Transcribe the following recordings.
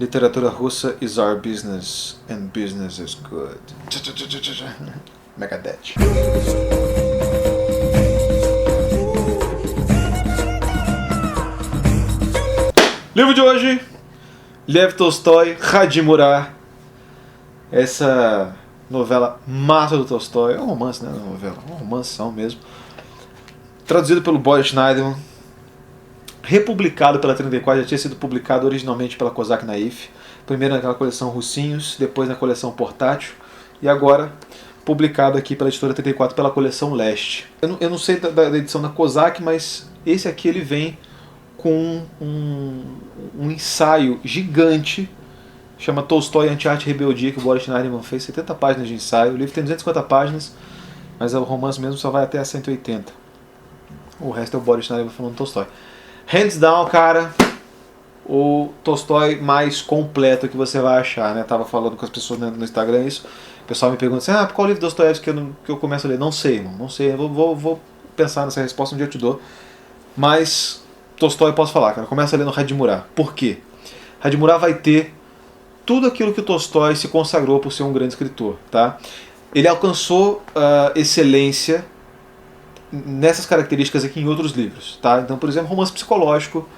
Literatura russa is our business, and business is good. Megadeth. Livro de hoje, Lev Tolstói, Hadimurá. Essa novela massa do Tolstói. É um romance, né? Não é novela, é uma romanção mesmo. Traduzido pelo Boris Schneiderman. Republicado pela 34, já tinha sido publicado originalmente pela Kozak Naif. Primeiro naquela coleção Russinhos, depois na coleção Portátil. E agora publicado aqui pela editora 34 pela coleção Leste. Eu não sei da edição da Kozak, mas esse aqui ele vem com um ensaio gigante, chama Tolstói, Anti-Arte e Rebeldia, que o Boris Schneiderman fez, 70 páginas de ensaio. O livro tem 250 páginas, mas o romance mesmo só vai até a 180. O resto é o Boris Schneiderman falando Tolstói. Hands down, cara, o Tolstói mais completo que você vai achar, né? Tava falando com as pessoas no Instagram isso. O pessoal me pergunta assim, qual livro de Dostoiévski que eu começo a ler? Não sei, irmão, não sei. Eu vou pensar nessa resposta, um dia eu te dou. Mas Tolstói eu posso falar, cara. Começa a ler no Hadimurá. Por quê? Hadimurá vai ter tudo aquilo que o Tolstói se consagrou por ser um grande escritor, tá? Ele alcançou excelência nessas características aqui em outros livros, tá? Então, por exemplo, romance psicológico,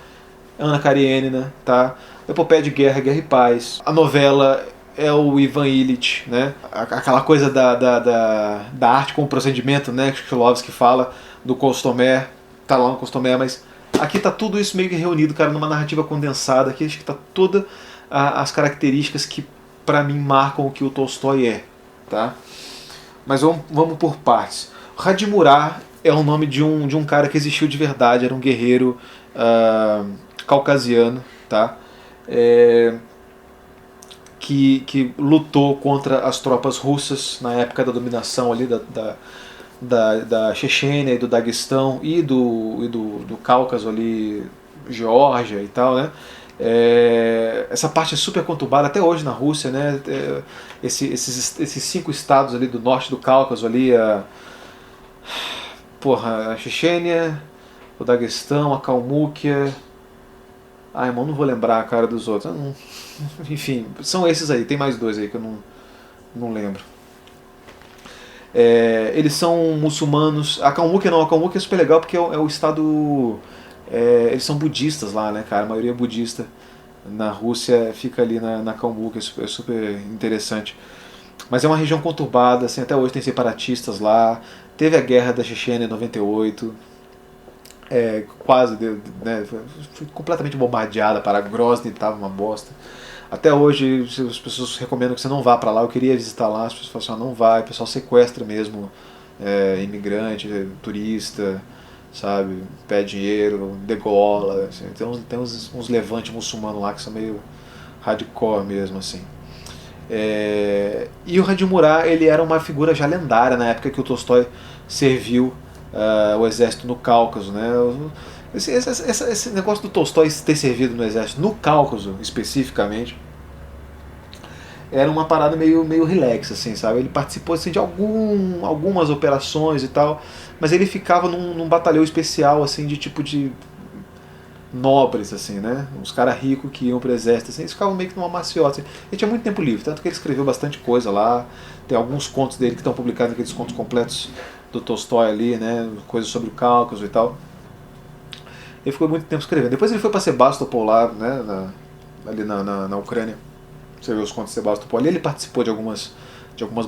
Ana Karenina, tá? Epopeia de Guerra, Guerra e Paz. A novela é o Ivan Illich, né? Aquela coisa da arte com o procedimento, né? Que Shklovsky fala do Kostomer, tá lá no Kostomer, mas aqui tá tudo isso meio que reunido, cara, numa narrativa condensada. Aqui acho que tá todas as características que pra mim marcam o que o Tolstói é, tá? Mas vamos por partes. Hadimurá é o nome de um cara que existiu de verdade, era um guerreiro caucasiano, tá? Que lutou contra as tropas russas na época da dominação ali da Chechênia e do Daguestão e do Cáucaso ali, Geórgia e tal, né? Essa parte é super conturbada até hoje na Rússia, né? Esses 5 estados ali do norte do Cáucaso ali, a Chechênia, o Daguestão, a Calmúquia. Irmão, não vou lembrar a cara dos outros. Enfim, são esses aí. Tem mais 2 aí que eu não lembro. Eles são muçulmanos. A Calmúquia não, a Calmúquia é super legal porque é o estado. Eles são budistas lá, né, cara? A maioria é budista na Rússia fica ali na Calmúquia, é super interessante. Mas é uma região conturbada, assim, até hoje tem separatistas lá. Teve a guerra da Chechênia em 98, quase, né, foi completamente bombardeada, para Grozny estava uma bosta. Até hoje as pessoas recomendam que você não vá para lá. Eu queria visitar lá, as pessoas falam assim, não vai, o pessoal sequestra mesmo imigrante, turista, sabe, pede dinheiro, degola, assim. Tem uns levantes muçulmanos lá que são meio hardcore mesmo, assim. E o Hadimurá, ele era uma figura já lendária na época que o Tolstói serviu o exército no Cáucaso, né? Esse negócio do Tolstói ter servido no exército no Cáucaso especificamente era uma parada meio relax, assim, sabe? Ele participou assim, de algumas operações e tal, mas ele ficava num batalhão especial, assim, de tipo de nobres, assim, né? Uns caras ricos que iam pro exército, assim, eles ficavam meio que numa maciota. Assim. Ele tinha muito tempo livre, tanto que ele escreveu bastante coisa lá. Tem alguns contos dele que estão publicados, aqueles contos completos do Tolstói ali, né? Coisas sobre o Cáucaso e tal. Ele ficou muito tempo escrevendo. Depois ele foi para Sebastopol lá, né? Ali na Ucrânia. Você vê os contos de Sebastopol. Ali ele participou de algumas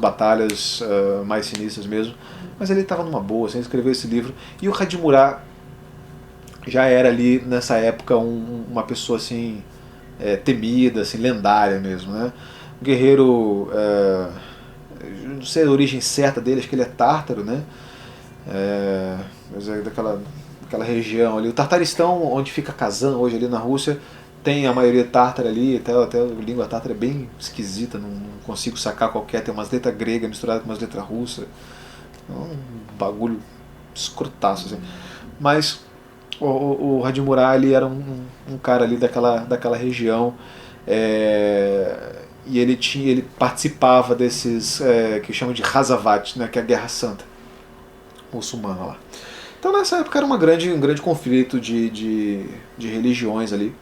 batalhas mais sinistras mesmo. Mas ele estava numa boa, assim, ele escreveu esse livro. E o Hadimurá já era ali nessa época uma pessoa assim temida, assim, lendária mesmo, né? Um guerreiro, não sei a origem certa dele, acho que ele é tártaro, né? Mas é daquela região ali. O Tartaristão, onde fica Kazan hoje ali na Rússia, tem a maioria tártara ali, até a língua tártara é bem esquisita, não consigo sacar qualquer, tem umas letras gregas misturadas com umas letras russas, um bagulho escrotaço assim. Mas o Hadimurá, ele era um cara ali daquela região, e ele participava desses que chamam de Hazavat, né, que é a Guerra Santa muçulmana lá. Então nessa época era um grande conflito de religiões ali.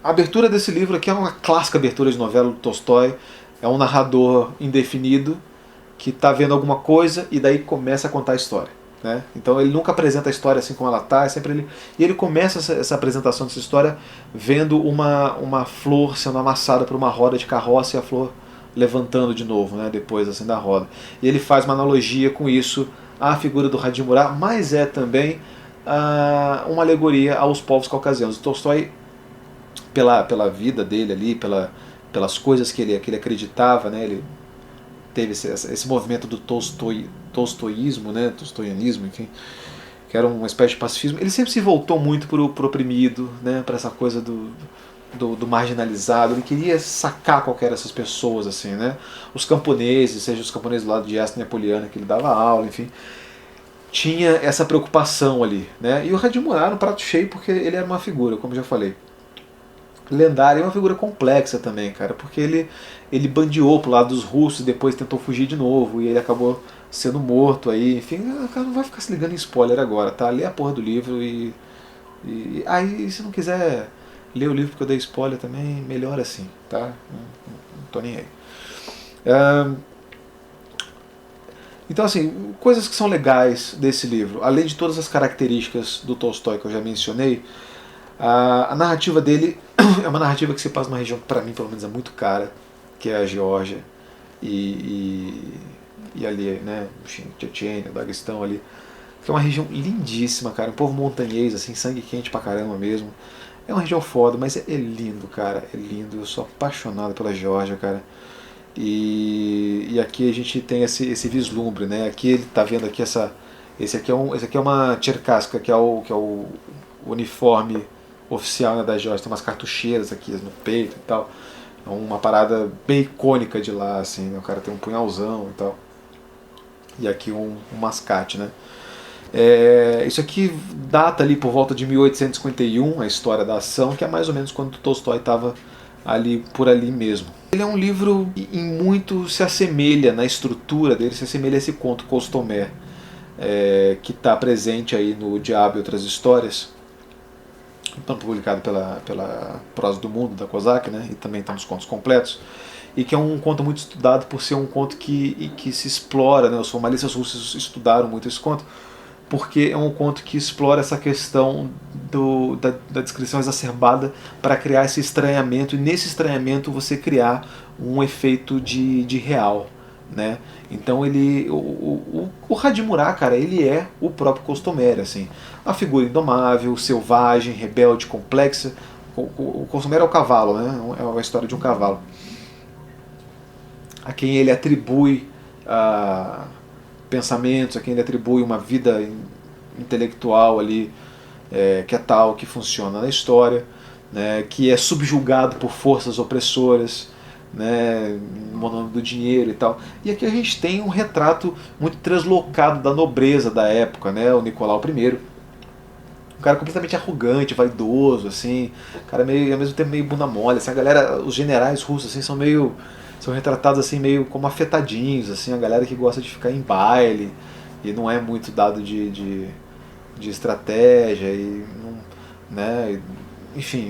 A abertura desse livro aqui é uma clássica abertura de novela do Tolstói. É um narrador indefinido que está vendo alguma coisa e daí começa a contar a história. Né? Então ele nunca apresenta a história assim como ela está, e ele começa essa apresentação dessa história vendo uma flor sendo amassada por uma roda de carroça e a flor levantando de novo, né, depois assim da roda. E ele faz uma analogia com isso à figura do Hadimurá, mas é também uma alegoria aos povos caucasianos. O Tolstói, pela vida dele ali, pelas coisas que ele acreditava, né, ele teve esse movimento do tolstoísmo, né, tolstoianismo, enfim, que era uma espécie de pacifismo. Ele sempre se voltou muito pro oprimido, né, para essa coisa do marginalizado. Ele queria sacar qualquer dessas pessoas, assim, né, os camponeses, seja os camponeses do lado de Esta Neapoliana que ele dava aula, enfim, tinha essa preocupação ali, né. E o Hadimurá era um prato cheio porque ele era uma figura, como já falei, lendária, é uma figura complexa também, cara, porque ele bandeou pro lado dos russos e depois tentou fugir de novo e ele acabou sendo morto aí, enfim, o cara não vai ficar se ligando em spoiler agora, tá? Lê a porra do livro e aí se não quiser ler o livro porque eu dei spoiler também, melhor assim, tá? Não tô nem aí. Então assim, coisas que são legais desse livro, além de todas as características do Tolstói que eu já mencionei, a narrativa dele é uma narrativa que se passa numa região que para mim pelo menos é muito cara, que é a Geórgia e ali, né, Chechênia, Daguestão ali, que é uma região lindíssima, cara, um povo montanhês, assim, sangue quente pra caramba mesmo. É uma região foda, mas é lindo, cara, é lindo. Eu sou apaixonado pela Geórgia, cara. E aqui a gente tem esse vislumbre, né? Aqui ele tá vendo aqui esse aqui é uma Tcherkaska, que é o uniforme oficial, né, da Geórgia. Tem umas cartucheiras aqui no peito e tal. É uma parada bem icônica de lá, assim, né? O cara tem um punhalzão e tal. E aqui um mascate, né? Isso aqui data ali por volta de 1851, a história da ação, que é mais ou menos quando Tolstói estava ali por ali mesmo. Ele é um livro que em muito se assemelha na estrutura dele, se assemelha a esse conto Costomé, que está presente aí no O Diabo e Outras Histórias, publicado pela Prosa do Mundo, da Kozak, né? E também está nos contos completos, e que é um conto muito estudado por ser um conto que se explora, né? Os formalistas russos estudaram muito esse conto, porque é um conto que explora essa questão da descrição exacerbada para criar esse estranhamento, e nesse estranhamento você criar um efeito de real, né? Então o Hadimurá, cara, ele é o próprio Costomere, assim, a figura indomável, selvagem, rebelde, complexa. O Costomere é o cavalo, né? É a história de um cavalo a quem ele atribui pensamentos, a quem ele atribui uma vida intelectual ali, que é tal, que funciona na história, né, que é subjugado por forças opressoras, né, no nome do dinheiro e tal. E aqui a gente tem um retrato muito translocado da nobreza da época, né, o Nicolau I, um cara completamente arrogante, vaidoso, assim, cara meio, ao mesmo tempo meio bunda mole, assim, a galera, os generais russos assim são retratados assim meio como afetadinhos, assim, a galera que gosta de ficar em baile e não é muito dado de estratégia e não, né, enfim,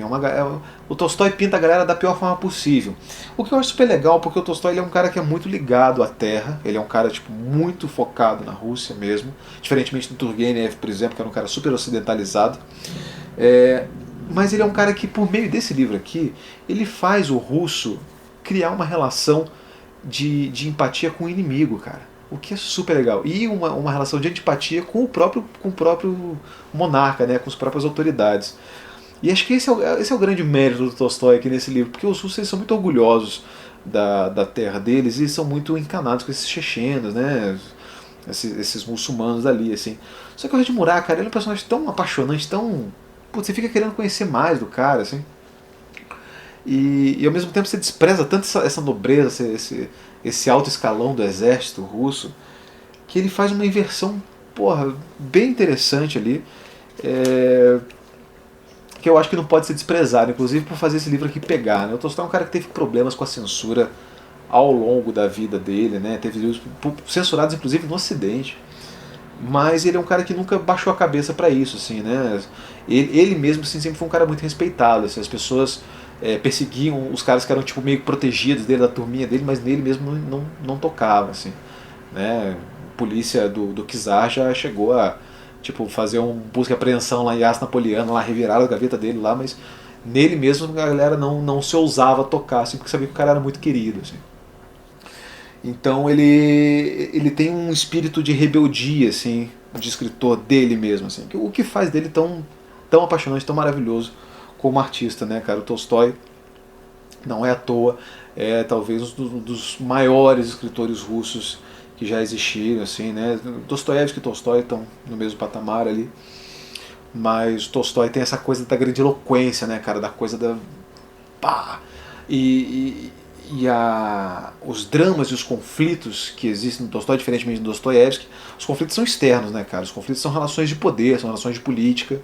o Tolstói pinta a galera da pior forma possível. O que eu acho super legal, porque o Tolstói ele é um cara que é muito ligado à terra, ele é um cara tipo muito focado na Rússia mesmo, diferentemente do Turgenev, por exemplo, que era um cara super ocidentalizado. Mas ele é um cara que, por meio desse livro aqui, ele faz o russo criar uma relação de empatia com o inimigo, cara. O que é super legal. E uma relação de antipatia com o próprio monarca, né, com as próprias autoridades. E acho que esse é o grande mérito do Tolstói aqui nesse livro, porque os russos eles são muito orgulhosos da terra deles e são muito encanados com esses chechenos, né, esses muçulmanos ali, assim. Só que o Hadimurá, cara, ele é um personagem tão apaixonante, tão... Putz, você fica querendo conhecer mais do cara, assim. E ao mesmo tempo você despreza tanto essa nobreza, esse alto escalão do exército russo, que ele faz uma inversão, porra, bem interessante ali, que eu acho que não pode ser desprezado, inclusive por fazer esse livro aqui pegar, né? O Tolstói é um cara que teve problemas com a censura ao longo da vida dele, né? Teve livros censurados inclusive no Ocidente. Mas ele é um cara que nunca baixou a cabeça para isso, assim, né? Ele mesmo assim, sempre foi um cara muito respeitado, assim, as pessoas perseguiam os caras que eram tipo meio protegidos dele, da turminha dele, mas nele mesmo não tocava, assim, né? A polícia do Czar já chegou a tipo fazer um busca e apreensão lá em Yas Napoleano, lá reviraram a gaveta dele lá, mas nele mesmo a galera não se ousava tocar, assim, porque sabia que o cara era muito querido, assim. Então ele tem um espírito de rebeldia, assim, de escritor dele mesmo, assim, o que faz dele tão apaixonante, tão maravilhoso como artista, né, cara? O Tolstói não é à toa, é talvez um dos maiores escritores russos que já existiram, assim, né? Dostoiévski e Tolstói estão no mesmo patamar ali, mas Tolstói tem essa coisa da grandiloquência, né, cara? Da coisa da pá! E, os dramas e os conflitos que existem no Tolstói, diferentemente do Dostoiévski, os conflitos são externos, né, cara? Os conflitos são relações de poder, são relações de política.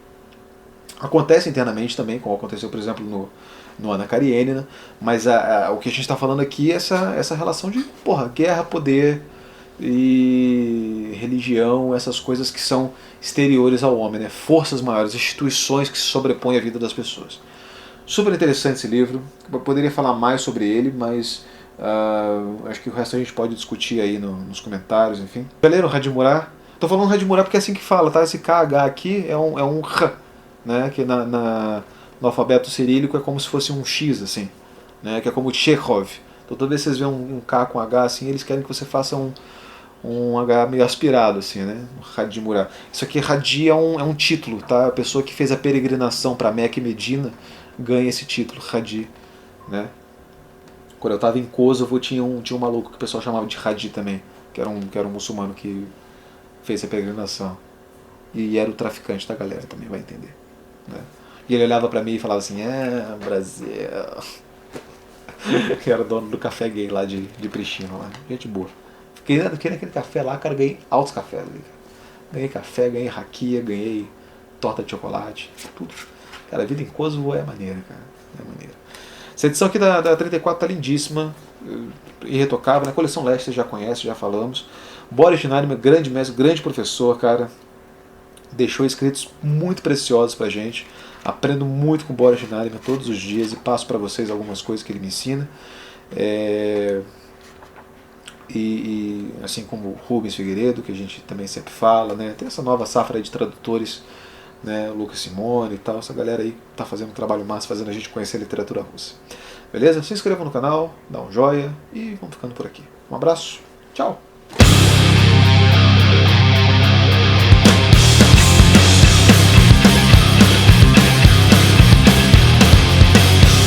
Acontece internamente também, como aconteceu, por exemplo, no Ana Karenina, mas o que a gente está falando aqui é essa relação de guerra, poder e religião, essas coisas que são exteriores ao homem, né? Forças maiores, instituições que se sobrepõem à vida das pessoas. Super interessante esse livro, eu poderia falar mais sobre ele, mas acho que o resto a gente pode discutir aí nos comentários, enfim. Já leram Hadimurá? Tô falando Hadimurá porque é assim que fala, tá? Esse KH aqui é um R, né? Que no alfabeto cirílico é como se fosse um X, assim, né? Que é como Chekhov. Então toda vez que vocês veem um K com H assim, eles querem que você faça um H meio aspirado, assim, né? Hadimurá. Isso aqui, Hadi, é um título, tá? A pessoa que fez a peregrinação para Meca e Medina ganha esse título, Hadi, né? Quando eu estava em Kosovo tinha um maluco que o pessoal chamava de Hadi também, que era um muçulmano que fez a peregrinação. E era o traficante da galera também, vai entender. Né? E ele olhava pra mim e falava assim, Brasil. Que era dono do café gay lá de Pristina, lá. Gente boa. Fiquei naquele café lá, cara, ganhei altos cafés ali. Ganhei café, ganhei raquia, ganhei torta de chocolate, tudo. Cara, a vida em Kosovo é maneira, cara. É maneira. Essa edição aqui da 34 tá lindíssima, irretocável. Na coleção Leste você já conhece, já falamos. Boris Schneiderman, grande mestre, grande professor, cara. Deixou escritos muito preciosos pra gente. Aprendo muito com Boris Schneiderman todos os dias e passo para vocês algumas coisas que ele me ensina. Assim como Rubens Figueiredo, que a gente também sempre fala, né? Tem essa nova safra de tradutores, né? Lucas Simone e tal, essa galera aí tá fazendo um trabalho massa, fazendo a gente conhecer a literatura russa. Beleza? Se inscreva no canal, dá um joinha e vamos ficando por aqui. Um abraço, tchau!